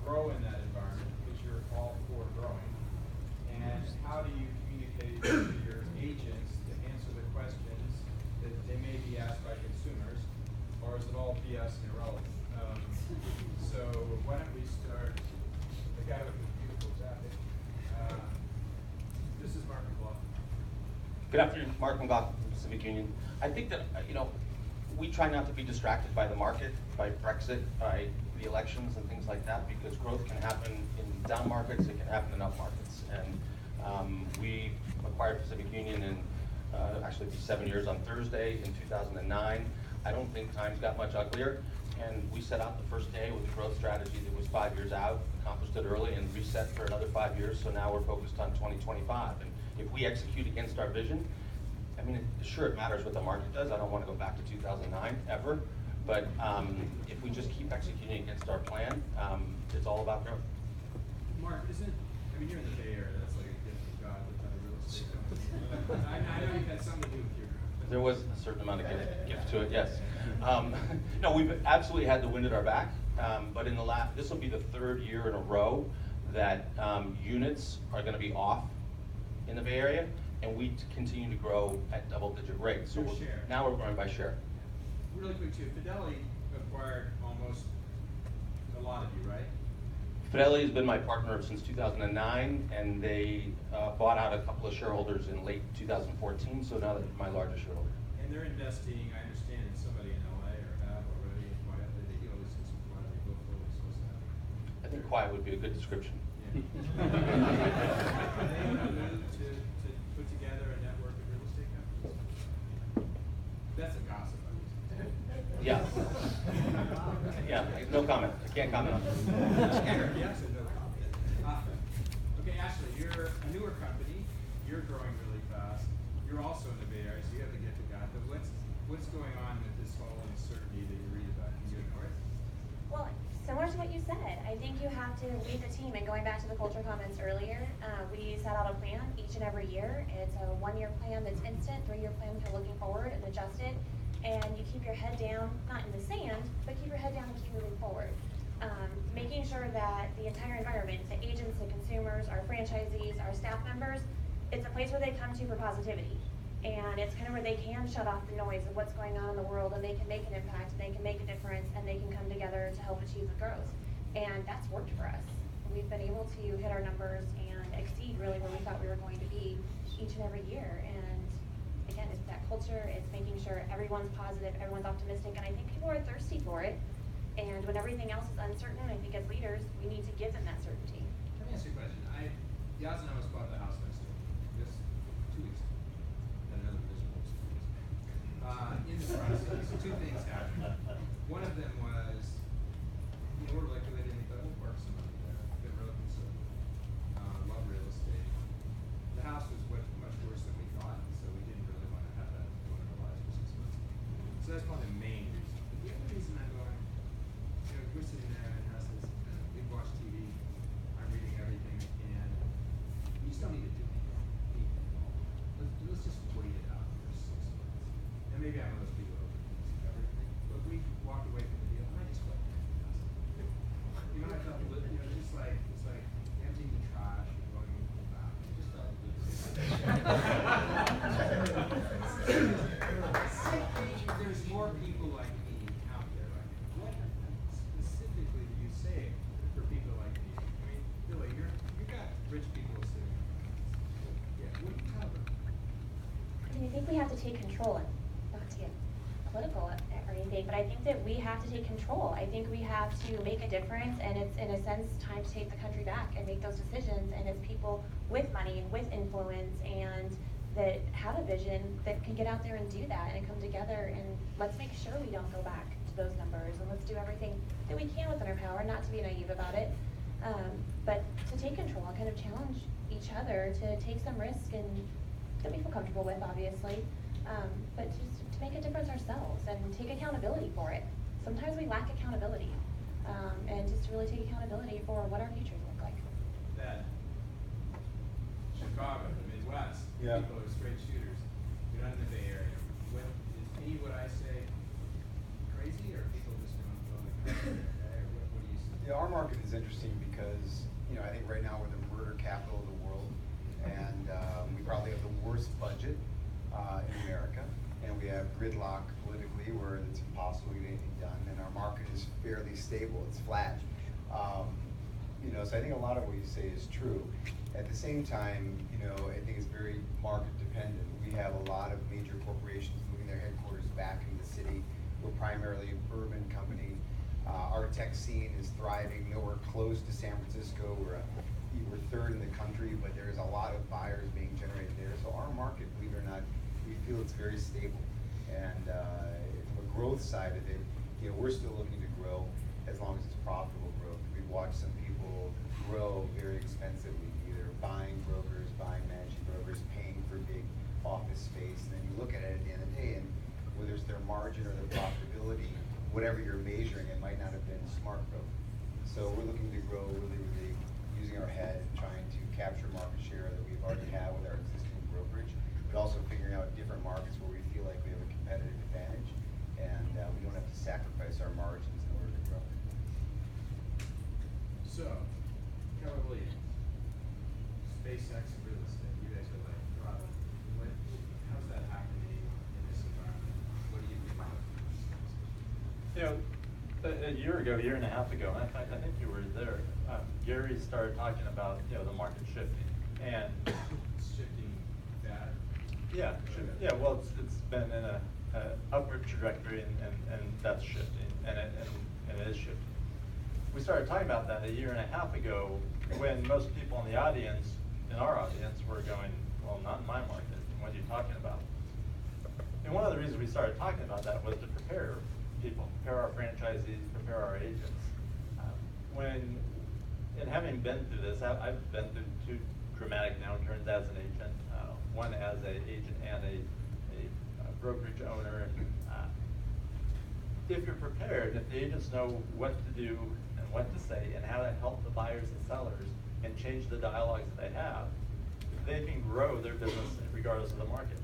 grow in that environment because you're all for growing? And how do you communicate to your agents to answer the questions that they may be asked by consumers, or is it all BS and irrelevant? So why don't we start, the guy with the beautiful jacket. This is Mark McLaughlin. Good afternoon, Mark McLaughlin from Pacific Union. I think that, we try not to be distracted by the market, by Brexit, by the elections and things like that, because growth can happen in down markets, it can happen in up markets. And we acquired Pacific Union in, actually it'll be 7 years on Thursday in 2009. I don't think times got much uglier. And we set out the first day with a growth strategy that was 5 years out, accomplished it early, and reset for another 5 years. So now we're focused on 2025. And if we execute against our vision, I mean, sure, it matters what the market does. I don't want to go back to 2009 ever. But if we just keep executing against our plan, it's all about growth. Mark, you're in the Bay Area. That's like a gift from God with other real estate companies. I know you've had something to do with your growth. There was a certain amount of gift to it, yes. No, we've absolutely had the wind at our back, but this will be the third year in a row that units are going to be off in the Bay Area, and we continue to grow at double-digit rates. So now we're growing by share. Really quick too, Fidelity acquired almost a lot of you, right? Fidelity has been my partner since 2009, and they bought out a couple of shareholders in late 2014, so now they're my largest shareholder. And they're investing, I understand, in somebody in LA or have already, and quietly, they always since quietly go forward, supposed to have. I think quiet would be a good description. Yeah. Are they going to move to put together a network of real estate companies? That's a gossip. Yeah. Yeah, no comment. I can't comment on that. Yes or no comment. Okay, Ashley, you're a newer company. You're growing really fast. You're also in the Bay Area, so you have to get to God. But what's going on with this whole uncertainty that you read about? Can you ignore it? Well, similar to what you said, I think you have to lead the team. And going back to the culture comments earlier, we set out a plan each and every year. It's a 1-year plan that's instant, 3-year plan if you're looking forward and adjust it. And you keep your head down, not in the sand, but keep your head down and keep moving forward. Making sure that the entire environment, the agents, the consumers, our franchisees, our staff members, it's a place where they come to for positivity. And it's kind of where they can shut off the noise of what's going on in the world, and they can make an impact, and they can make a difference, and they can come together to help achieve the growth. And that's worked for us. We've been able to hit our numbers and exceed really where we thought we were going to be each and every year. And again, it's that culture, it's making sure everyone's positive, everyone's optimistic, and I think people are thirsty for it. And when everything else is uncertain, I think as leaders, we need to give them that certainty. Let me ask you a question. Yaz and I was bought the house next door just 2 weeks ago. And another miserable 2 weeks ago. In the process, 2 things happened. One of them was, we're liquidating, but we'll park some money there. Been real conservative. Love real estate. The house was much worse than we thought, so we didn't really want to have that going in our lives for 6 months. So that's probably the main reason. But the other reason I'm going, we're sitting there and house is, we watch TV, I'm reading everything I can. You still need to do anything. Let's just wait it out for 6 months. And maybe I'm one of those people who overthinks everything. But we walked away from the deal, and I just felt I felt just like it's like emptying the trash and going into the bathroom. It just felt good. There's more people like me out there. Like, what specifically do you say for people like me? I mean, Billy, you got rich people sitting there. Yeah, what do you tell them? I think we have to take control, and not to get political or anything, but I think that we have to take control. I think we have to make a difference, and it's in a sense time to take the country back and make those decisions. And it's people with money and with influence and that have a vision that can get out there and do that and come together, and let's make sure we don't go back to those numbers, and let's do everything that we can within our power, not to be naive about it, but to take control and kind of challenge each other to take some risk and that we feel comfortable with, obviously, but just to make a difference ourselves and take accountability for it. Sometimes we lack accountability, and just to really take accountability for what our futures look like. That Chicago, the Midwest, people are straight shooters. You're not in the Bay Area. Is me what I say crazy, or people just don't feel like what do you say? Yeah, our market is interesting because, I think right now we're the murder capital of the world, and we probably have the worst budget in America, and we have gridlock politically where it's impossible to get anything done, and our market is fairly stable, it's flat. So I think a lot of what you say is true. At the same time, I think it's very market dependent. We have a lot of major corporations moving their headquarters back into the city. We're primarily an urban company. Our tech scene is thriving, nowhere close to San Francisco. We're third in the country, but there's a lot of buyers being generated there. So our market, believe it or not, we feel it's very stable. And from a growth side of it, we're still looking to grow as long as it's profitable growth. We've watched some people grow very expensively, either buying brokers, buying managing brokers, paying for big office space, and then you look at it at the end of the day, and whether it's their margin or their profitability, whatever you're measuring, it might not have been smart growth. So we're looking to grow really using our head and trying to capture market share that we've already had with our existing brokerage, but also figuring out different markets where we feel like we have a competitive advantage and we don't have to sacrifice our margins in order to grow. So, Keller Williams, SpaceX and real estate, you guys are like, wow, how's that happening in this environment? What do you think about it? A year and a half ago, and in fact, I think you were there, Gary started talking about, the market shifting. And It's shifting bad. Yeah, well, it's been in a upward trajectory and that's shifting, and it is shifting. We started talking about that a year and a half ago when most people in our audience were going, well, not in my market, what are you talking about? And one of the reasons we started talking about that was to prepare people, prepare our franchisees, prepare our agents. And having been through this, I've been through two dramatic downturns as an agent, one as an agent and a brokerage owner. And if you're prepared, if the agents know what to do and what to say and how to help the buyers and sellers and change the dialogues that they have, they can grow their business regardless of the market.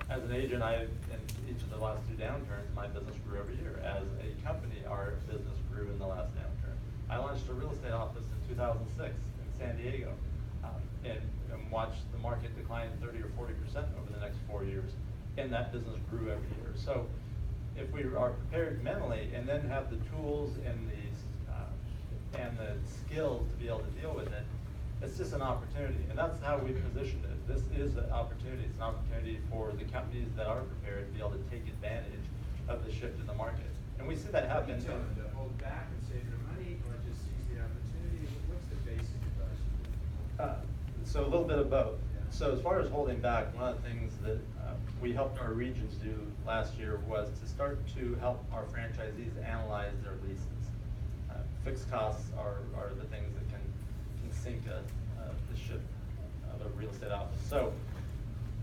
As an agent, in each of the last two downturns, my business grew every year. As a company, our business grew in the last downturn. I launched a real estate office in 2006 in San Diego, and watched the market decline 30 or 40% over the next 4 years, and that business grew every year. So if we are prepared mentally and then have the tools and the skills to be able to deal with it, it's just an opportunity, and that's how we positioned it. This is an opportunity. It's an opportunity for the companies that are prepared to be able to take advantage of the shift in the market. And we see that happen. What do you tell them, to hold back and save their money, or just seize the opportunity? What's the basic advice you give? So a little bit of both. Yeah. So as far as holding back, one of the things that we helped our regions do last year was to start to help our franchisees analyze their leases. Fixed costs are the things that can sink the ship of a real estate office. So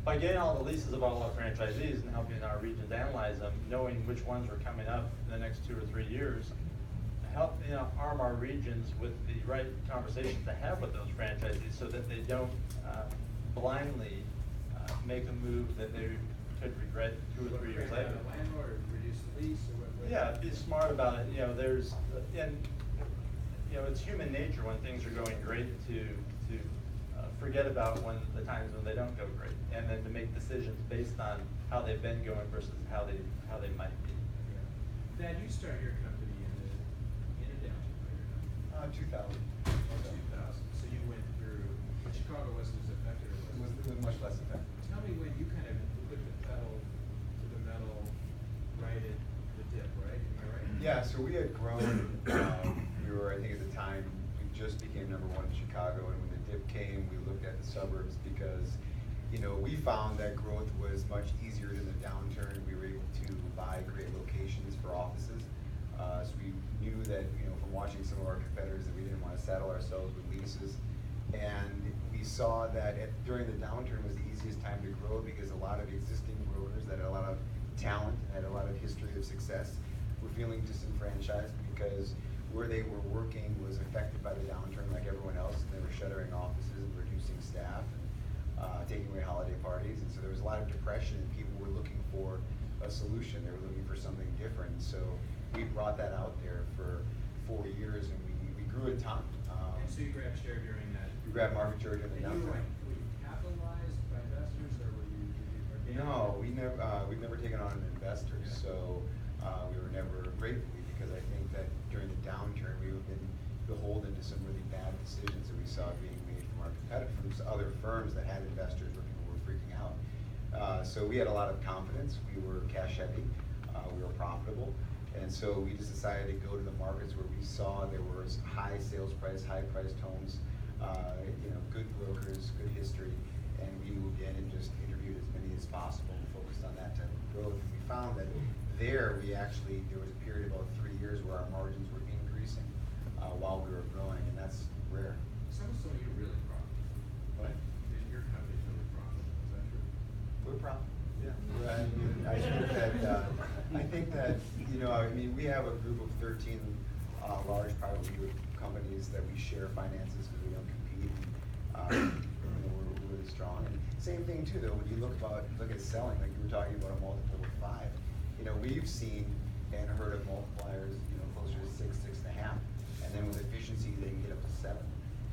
by getting all the leases of all our franchisees and helping our regions analyze them, knowing which ones are coming up in the next 2 or 3 years, help arm our regions with the right conversations to have with those franchisees so that they don't blindly make a move that they could regret 2 or 3 years later. The landlord reduce the lease, or what? Yeah, be smart about it. It's human nature when things are going great to forget about the times when they don't go great, and then to make decisions based on how they've been going versus how they might be. Yeah. Dad, you started your company in a downturn, right? 2000. 2000. So you went through, but Chicago wasn't as affected. It was much less effective. Tell me when you kind of put the pedal to the metal right at the dip, right? Am I right? Yeah, so we had grown, we were, I think at the time, we just became #1 in Chicago, and when the dip came, we looked at the suburbs because, we found that growth was much easier than the downturn. We were able to buy great locations for offices. So we knew that, from watching some of our competitors, that we didn't want to saddle ourselves with leases. And we saw that during the downturn was the easiest time to grow because a lot of existing brokers that had a lot of talent and had a lot of history of success were feeling disenfranchised because where they were working was affected by the downturn like everyone else, and they were shuttering offices and reducing staff and taking away holiday parties. And so there was a lot of depression, and people were looking for a solution. They were looking for something different. So we brought that out there for 4 years, and we grew a ton. And so you grabbed share during that? We grabbed market share during the And you were downturn. like, were you capitalized by investors, or were you organic? No, we've never taken on investors, Yeah. so we were never gratefully, because I think that during the downturn, we have been beholden to some really bad decisions that we saw being made from our competitors, from other firms that had investors where people were freaking out. So we had a lot of confidence, we were cash heavy, we were profitable, and so we just decided to go to the markets where we saw there was high sales price, high priced homes, good brokers, good history, and we moved in and just interviewed as many as possible and focused on that type of growth. And we found that there was a period of about 3 years where our margins were increasing while we were growing, and that's rare. Someone told me you're really profitable. What? Your company's really profitable, is that true? We're profitable. Yeah. I think that we have a group of 13 large privately group companies that we share finances because we don't compete. We're really strong. And same thing too, though. When you look at selling, like you were talking about a multiple of 5. We've seen and heard of multipliers, closer to 6, 6.5, and then with efficiency they can get up to 7.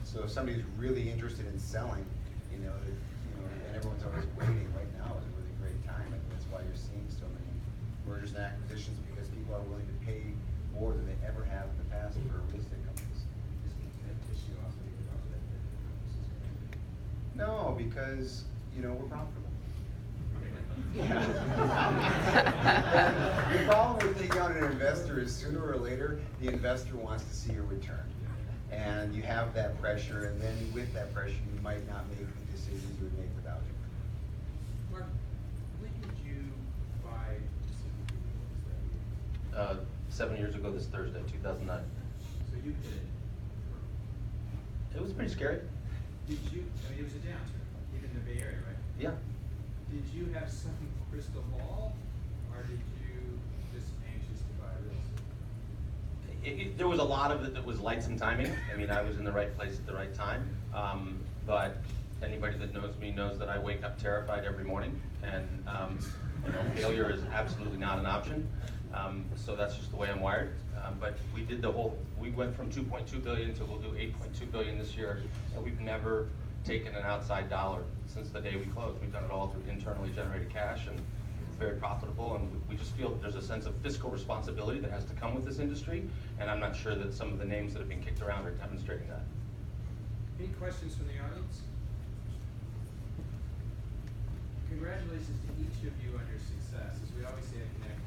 So if somebody's really interested in selling, and everyone's always waiting, right now is a really great time, and that's why you're seeing so many mergers and acquisitions, because people are willing to pay more than they ever have in the past for real estate companies. That issue also because of that business is great. No, because we're profitable. The problem with taking on an investor is sooner or later the investor wants to see a return, and you have that pressure, and then with that pressure you might not make the decisions you would make without it. Mark, when did you buy Pacific Union? What was that year? 7 years ago this Thursday, 2009. So you did it. It was pretty scary. It was a downturn, even in the Bay Area, right? Yeah. Did you have some crystal ball, or did you just anxious to buy real estate? There was a lot of it that was lights and timing. I was in the right place at the right time. But anybody that knows me knows that I wake up terrified every morning, and failure is absolutely not an option. So that's just the way I'm wired. But we went from 2.2 billion to we'll do 8.2 billion this year, and we've never taken an outside dollar since the day we closed. We've done it all through internally generated cash, and it's very profitable, and we just feel that there's a sense of fiscal responsibility that has to come with this industry, and I'm not sure that some of the names that have been kicked around are demonstrating that. Any questions from the audience? Congratulations to each of you on your success. As we always say at Connect,